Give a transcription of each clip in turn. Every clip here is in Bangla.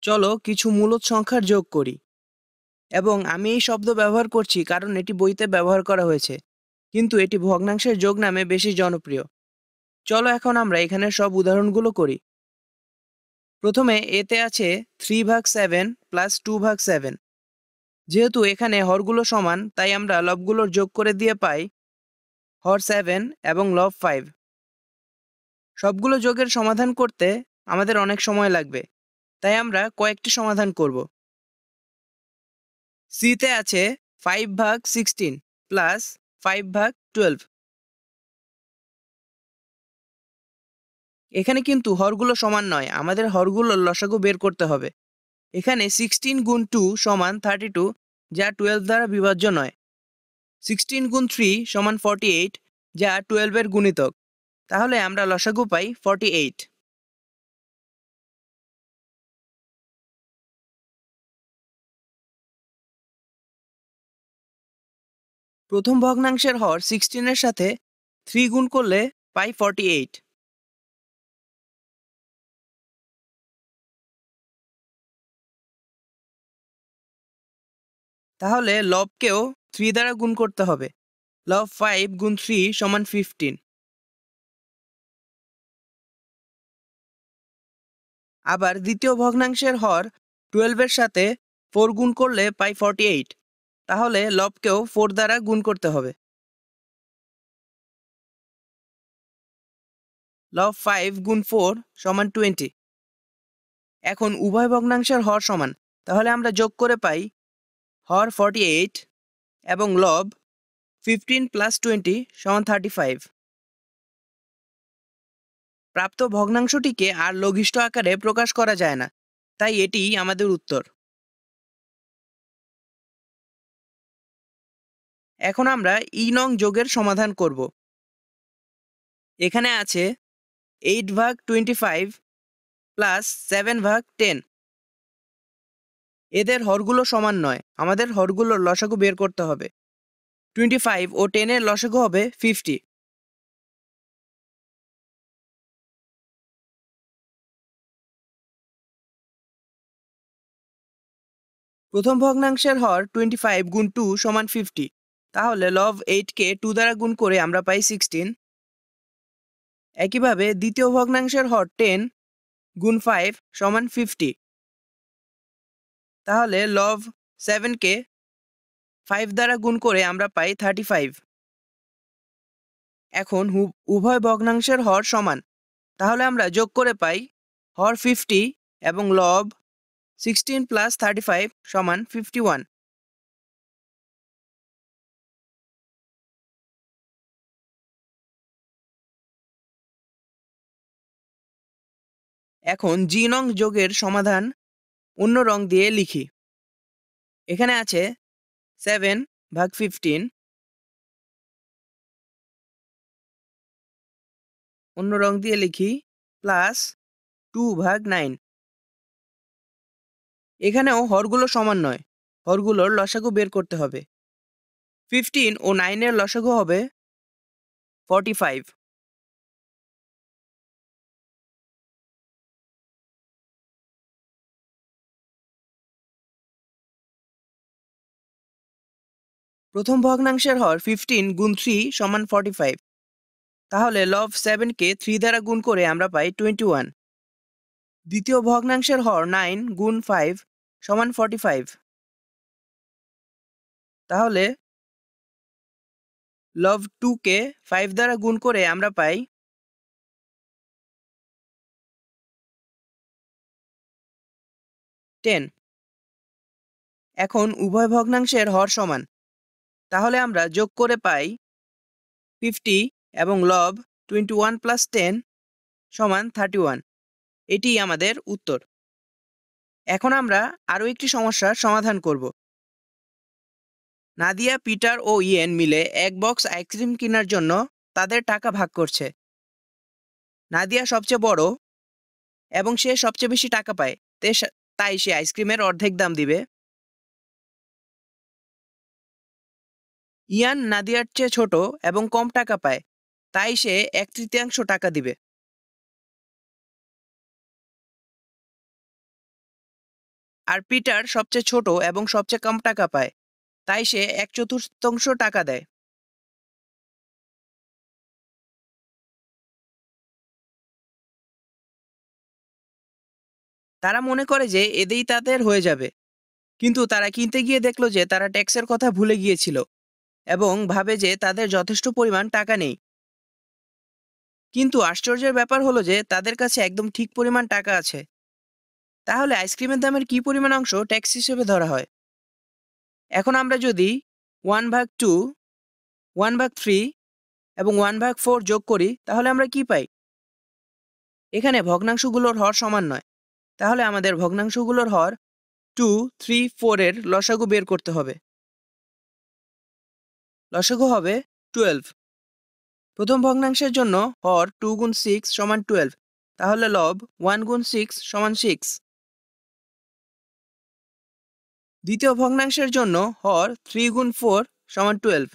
চলো কিছু মূলদ সংখ্যার যোগ করি। এবং আমি এই শব্দ ব্যবহার করছি কারণ এটি বইতে ব্যবহার করা হয়েছে, কিন্তু এটি ভগ্নাংশের যোগ নামে বেশি জনপ্রিয়। চলো এখন আমরা এখানে সব উদাহরণগুলো করি। প্রথমে এতে আছে 3/7 প্লাস 2/7। যেহেতু এখানে হরগুলো সমান, তাই আমরা লবগুলোর যোগ করে দিয়ে পাই হর 7 এবং লব 5। সবগুলো যোগের সমাধান করতে আমাদের অনেক সময় লাগবে, তাই আমরা কয়েকটি সমাধান করব। সিতে আছে 5/16 প্লাস 5/12। এখানে কিন্তু হরগুলো সমান নয়, আমাদের হরগুলোর লসাগু বের করতে হবে। এখানে 16 গুণ 2 সমান 32, যা 12 দ্বারা বিভাজ্য নয়। 16 গুণ 3 সমান 48, যা 12 এর গুণিতক। তাহলে আমরা লসাগু পাই 48। প্রথম ভগ্নাংশের হর 16 এর সাথে 3 গুণ করলে পাই 48। তাহলে লবকেও 3 দ্বারা গুণ করতে হবে। লব 5 গুণ 3 সমান 15। আবার দ্বিতীয় ভগ্নাংশের হর 12 এর সাথে 4 গুণ করলে পাই 48। তাহলে লবকেও 4 দ্বারা গুণ করতে হবে। লব 5 গুণ 4 সমান 20। এখন উভয় ভগ্নাংশের হর সমান, তাহলে আমরা যোগ করে পাই হর 48 এবং লব 15 প্লাস 20 সমান 35। প্রাপ্ত ভগ্নাংশটিকে আর লঘিষ্ঠ আকারে প্রকাশ করা যায় না, তাই এটিই আমাদের উত্তর। এখন আমরা নং যোগের সমাধান করব। এখানে আছে 8/25 প্লাস 7/10। এদের হরগুলো সমান নয়, আমাদের হরগুলোর লসাগু বের করতে হবে। 25 ও 10 এর লসাগু হবে 50। প্রথম ভগ্নাংশের হর 25 গুণ 2 সমান 50। তাহলে লব 8 কে 2 দ্বারা গুণ করে আমরা পাই 16। একইভাবে দ্বিতীয় ভগ্নাংশের হর 10 গুণ 5 সমান 50। তাহলে লব 7 কে 5 দ্বারা গুণ করে আমরা পাই 35। এখন উভয় ভগ্নাংশের হর সমান, তাহলে আমরা যোগ করে পাই হর 50 এবং লব 16 প্লাস 35 সমান 51। এখন নং যোগের সমাধান অন্য রং দিয়ে লিখি। এখানে আছে 7/15, অন্য রং দিয়ে লিখি প্লাস 2/9। এখানেও হরগুলো সমান নয়, হরগুলোর লসাগু বের করতে হবে। 15 ও 9 এর লসাগু হবে 45। প্রথম ভগ্নাংশের হর 15 গুণ 3 সমান 45। তাহলে লব 7 কে 3 দ্বারা গুণ করে আমরা পাই 21। দ্বিতীয় ভগ্নাংশের হর 9 গুণ 5 সমান 45। তাহলে লব 2 কে 5 দ্বারা গুণ করে আমরা পাই 10। এখন উভয় ভগ্নাংশের হর সমান, তাহলে আমরা যোগ করে পাই 50 এবং লব 21 প্লাস 10 সমান 31। এটিই আমাদের উত্তর। এখন আমরা আরও একটি সমস্যার সমাধান করব। নাদিয়া, পিটার ও ইয়েন মিলে এক বক্স আইসক্রিম কেনার জন্য তাদের টাকা ভাগ করছে। নাদিয়া সবচেয়ে বড় এবং সে সবচেয়ে বেশি টাকা পায়, তাই সে আইসক্রিমের অর্ধেক দাম দিবে। ইয়ান নাদিয়ার চেয়ে ছোট এবং কম টাকা পায়, তাই সে 1/3 টাকা দিবে। আর পিটার সবচেয়ে ছোট এবং সবচেয়ে কম টাকা পায়, তাই সে 1/4 টাকা দেয়। তারা মনে করে যে এতেই তাদের হয়ে যাবে, কিন্তু তারা কিনতে গিয়ে দেখলো যে তারা ট্যাক্সের কথা ভুলে গিয়েছিল এবং ভাবে যে তাদের যথেষ্ট পরিমাণ টাকা নেই। কিন্তু আশ্চর্যের ব্যাপার হলো যে তাদের কাছে একদম ঠিক পরিমাণ টাকা আছে। তাহলে আইসক্রিমের দামের কি পরিমাণ অংশ ট্যাক্স হিসেবে ধরা হয়? এখন আমরা যদি 1/2, 1/3 এবং 1/4 যোগ করি, তাহলে আমরা কি পাই? এখানে ভগ্নাংশগুলোর হর সমান নয়। তাহলে আমাদের ভগ্নাংশগুলোর হর 2, 3, 4 এর লসাগু বের করতে হবে। লসাগু হবে 12। প্রথম ভগ্নাংশের জন্য হর 2 গুণ 6 সমান 12। তাহলে লব 1 গুণ 6 সমান 6। দ্বিতীয় ভগ্নাংশের জন্য হর 3 গুণ 4 সমান 12।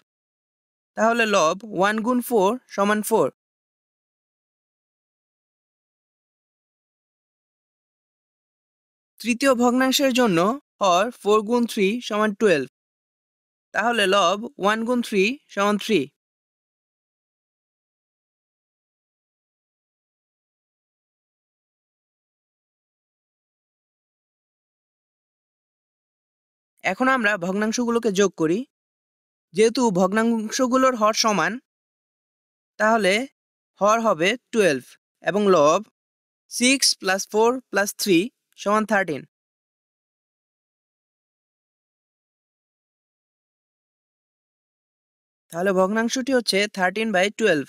তাহলে লব 1 গুণ 4 সমান 4। তৃতীয় ভগ্নাংশের জন্য হর 4 গুণ 3 সমান 12। তাহলে লব 1 গুণ 3 সমান 3। এখন আমরা ভগ্নাংশগুলোকে যোগ করি। যেহেতু ভগ্নাংশগুলোর হর সমান, তাহলে হর হবে 12 এবং লব 6 প্লাস 4 প্লাস 3 সমান 13। তাহলে ভগ্নাংশটি হচ্ছে 13/12।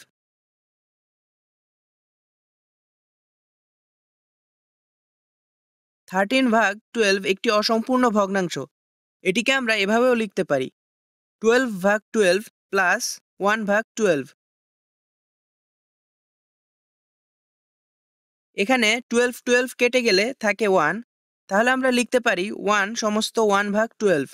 13/12 একটি অসম্পূর্ণ ভগ্নাংশ। এটিকে আমরা এভাবেও লিখতে পারি: 12/12 প্লাস 1/12। এখানে 12 কেটে গেলে থাকে 1। তাহলে আমরা লিখতে পারি 1 সমস্ত 1/12।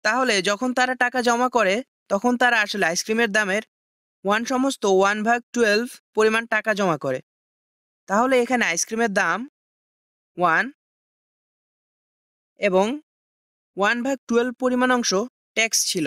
তাহলে যখন তারা টাকা জমা করে, তখন তারা আসলে আইসক্রিমের দামের 1 সমস্ত 1/12 পরিমাণ টাকা জমা করে। তাহলে এখানে আইসক্রিমের দাম 1 এবং 1/12 পরিমাণ অংশ ট্যাক্স ছিল।